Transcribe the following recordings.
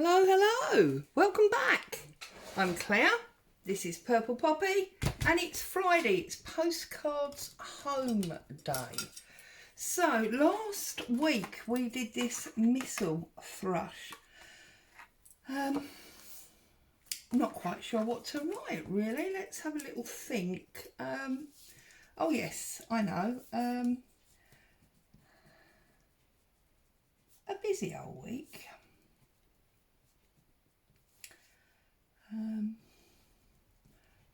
Hello, hello, welcome back. I'm Claire, this is Purple Poppy, and it's Friday, it's Postcards Home Day. So last week we did this missile thrush. Not quite sure what to write really, let's have a little think. Oh yes, I know, a busy old week.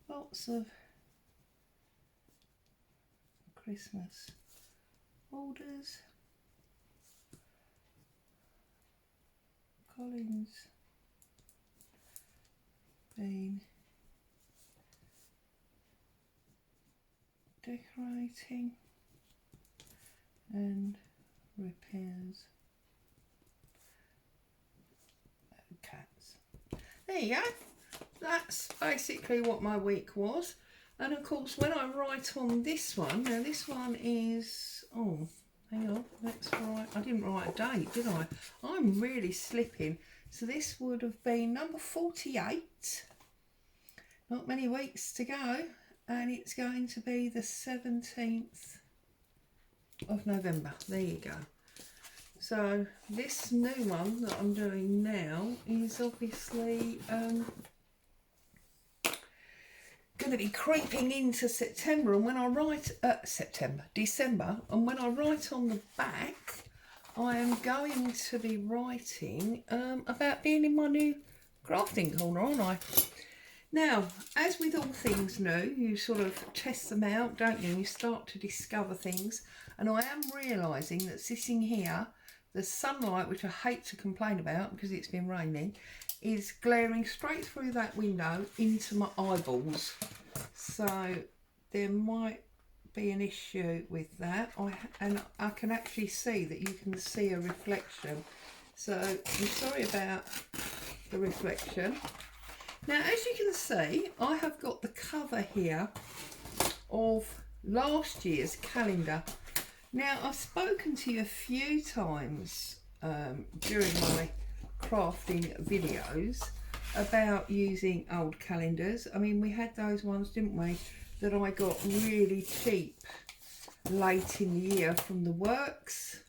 Lots of Christmas orders. Colin's been decorating and repairs cats. There you go. That's basically what my week was. And of course when I write on this one, now this one is, oh hang on, let's write, I didn't write a date did I? I'm really slipping. So this would have been number 48, not many weeks to go, and it's going to be the 17th of November. There you go. So this new one that I'm doing now is obviously going to be creeping into September, and when I write December, and when I write on the back I am going to be writing about being in my new crafting corner, aren't I? Now, as with all things new, you sort of test them out, don't you? You start to discover things, and I am realising that sitting here, the sunlight, which I hate to complain about because it's been raining, is glaring straight through that window into my eyeballs. So there might be an issue with that. And I can actually see that you can see a reflection. So I'm sorry about the reflection. Now, as you can see, I have got the cover here of last year's calendar. Now, I've spoken to you a few times during my crafting videos about using old calendars. I mean, we had those ones, didn't we, that I got really cheap late in the year from the works.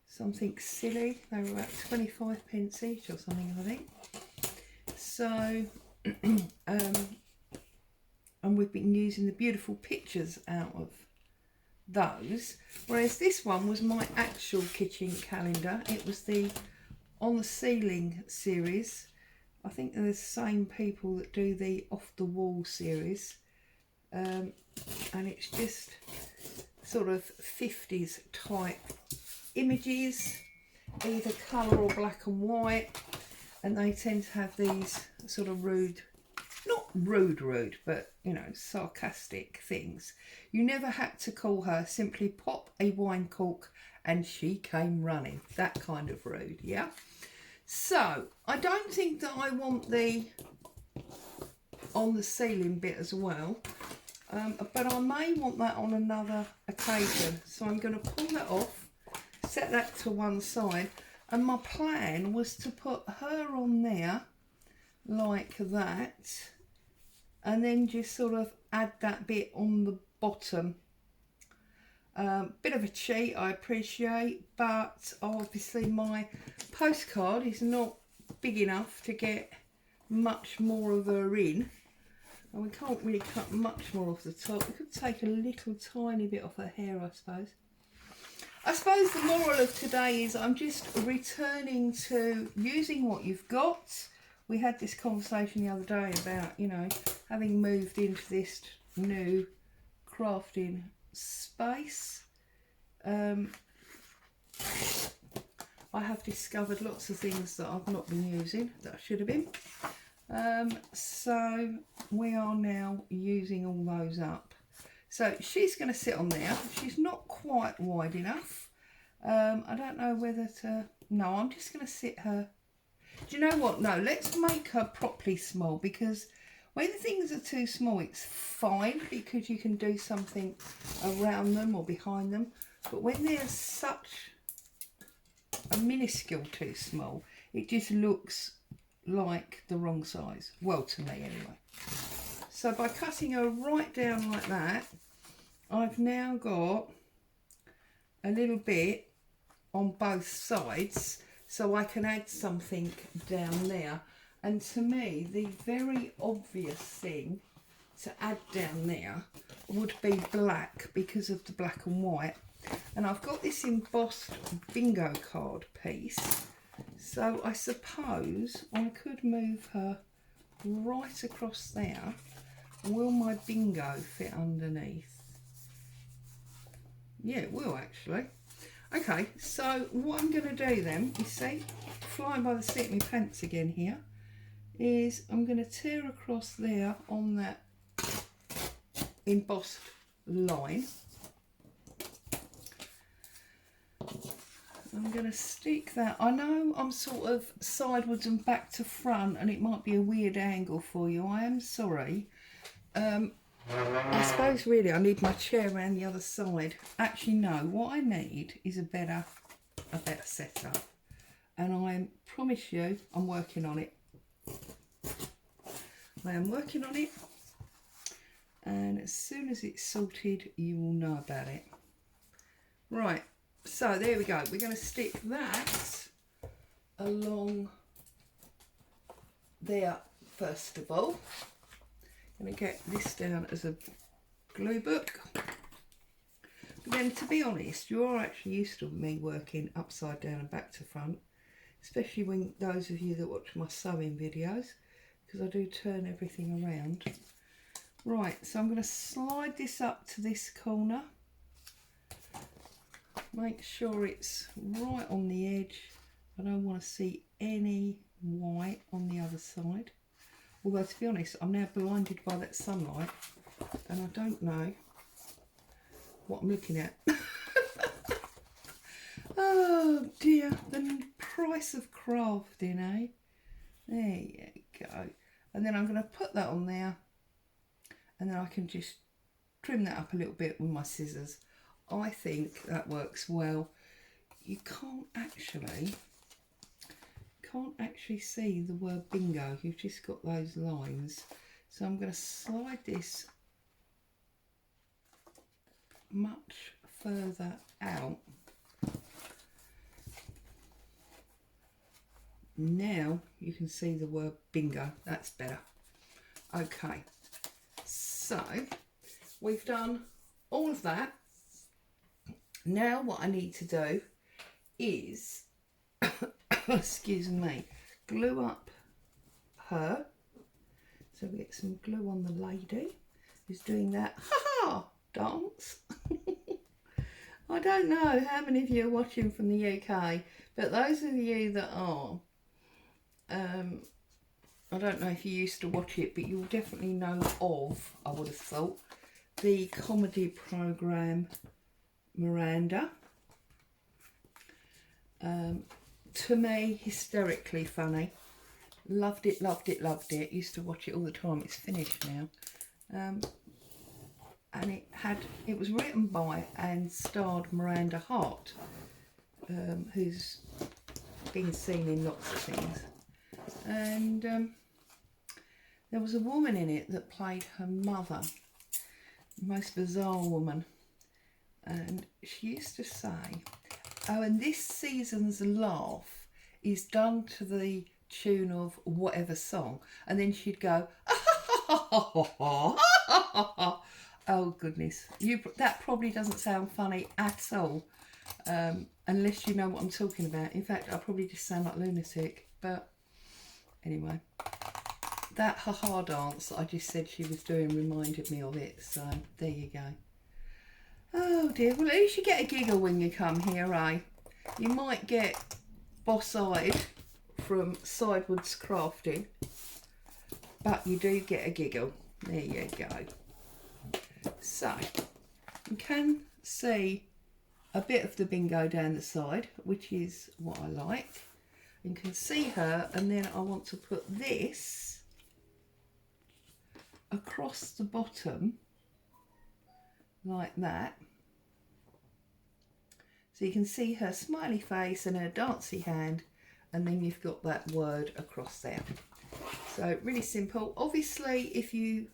Something silly, they were about 25p each or something, I think. So and we've been using the beautiful pictures out of those, whereas this one was my actual kitchen calendar. It was the On the Ceiling series. I think they're the same people that do the Off the Wall series, and it's just sort of 50s type images, either colour or black and white, and they tend to have these sort of rude, not rude, but you know, sarcastic things. You never had to call her, simply pop a wine cork and she came running. That kind of rude, yeah? So, I don't think that I want the On the Ceiling bit as well, but I may want that on another occasion. So I'm going to pull that off, set that to one side, and my plan was to put her on there like that, and then just sort of add that bit on the bottom. Bit of a cheat, I appreciate, but obviously my postcard is not big enough to get much more of her in, and we can't really cut much more off the top. We could take a little tiny bit off her hair, I suppose. I suppose the moral of today is I'm just returning to using what you've got. We had this conversation the other day about, you know, having moved into this new crafting space. I have discovered lots of things that I've not been using that I should have been. So we are now using all those up. So she's going to sit on there. She's not quite wide enough. I don't know whether to... No, I'm just going to sit her... Do you know what? No, let's make her properly small, because when things are too small, it's fine because you can do something around them or behind them. But when they're such a minuscule too small, It just looks like the wrong size. Well, to me anyway. So by cutting her right down like that, I've now got a little bit on both sides, so I can add something down there. And to me, the very obvious thing to add down there would be black, because of the black and white. And I've got this embossed bingo card piece, so I suppose I could move her right across there. Will my bingo fit underneath? Yeah, it will actually. Okay, so what I'm going to do then, you see, flying by the seat of my pants again here, is I'm going to tear across there on that embossed line. I'm going to stick that. I know I'm sort of sideways and back to front, and it might be a weird angle for you. I am sorry. I suppose really I need my chair around the other side. Actually, no. What I need is a better setup, and I promise you, I'm working on it. I am working on it, and as soon as it's sorted, you will know about it. Right. So there we go. We're going to stick that along there first of all. I'm going to get this down as a glue book. But then, to be honest, you are actually used to me working upside down and back to front, especially when those of you that watch my sewing videos, because I do turn everything around. Right, so I'm going to slide this up to this corner. Make sure it's right on the edge. I don't want to see any white on the other side. Although, to be honest, I'm now blinded by that sunlight, and I don't know what I'm looking at. Oh dear, the price of crafting, eh? There you go. And then I'm going to put that on there, and then I can just trim that up a little bit with my scissors. I think that works well. You can't actually see the word bingo. You've just got those lines. So I'm going to slide this much further out. Now you can see the word bingo. That's better. Okay, so we've done all of that. Now what I need to do is, excuse me, glue up her. So we get some glue on the lady who's doing that ha-ha dance. I don't know how many of you are watching from the UK, but those of you that are, I don't know if you used to watch it, but you'll definitely know of, I would have thought, the comedy programme Miranda. To me, hysterically funny. Loved it, loved it, loved it. Used to watch it all the time. It's finished now. And it was written by and starred Miranda Hart, who's been seen in lots of things. And there was a woman in it that played her mother. The most bizarre woman. And she used to say, oh, and this season's laugh is done to the tune of whatever song. And then she'd go, oh goodness, that probably doesn't sound funny at all, unless you know what I'm talking about. In fact, I probably just sound like lunatic. But anyway, that ha-ha dance that I just said she was doing reminded me of it. So there you go. Oh dear, well at least you get a giggle when you come here, eh? You might get boss-eyed from Sidewards Crafting, but you do get a giggle. There you go. So, you can see a bit of the bingo down the side, which is what I like. You can see her, and then I want to put this across the bottom like that. So you can see her smiley face and her dancey hand and then you've got that word across there. So really simple. Obviously, if you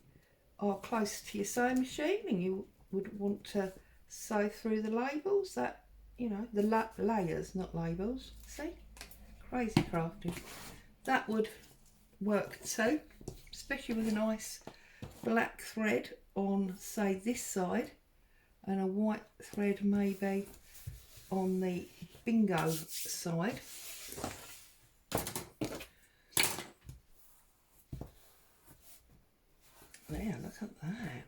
are close to your sewing machine and you would want to sew through the labels, that, you know, the layers, not labels, see, crazy crafty, that would work too, especially with a nice black thread on, say, this side, and a white thread maybe on the bingo side. There, look at that.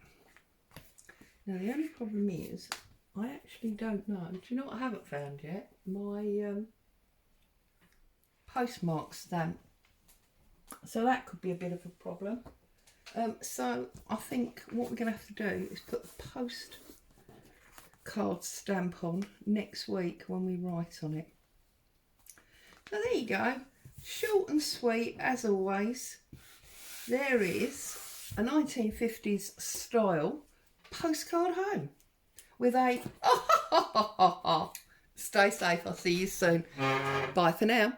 Now the only problem is, I actually don't know. Do you know what I haven't found yet? My postmark stamp. So that could be a bit of a problem. So I think what we're going to have to do is put the postcard stamp on next week when we write on it. So there you go. Short and sweet as always. There is a 1950s style postcard home with a stay safe, I'll see you soon. Bye for now.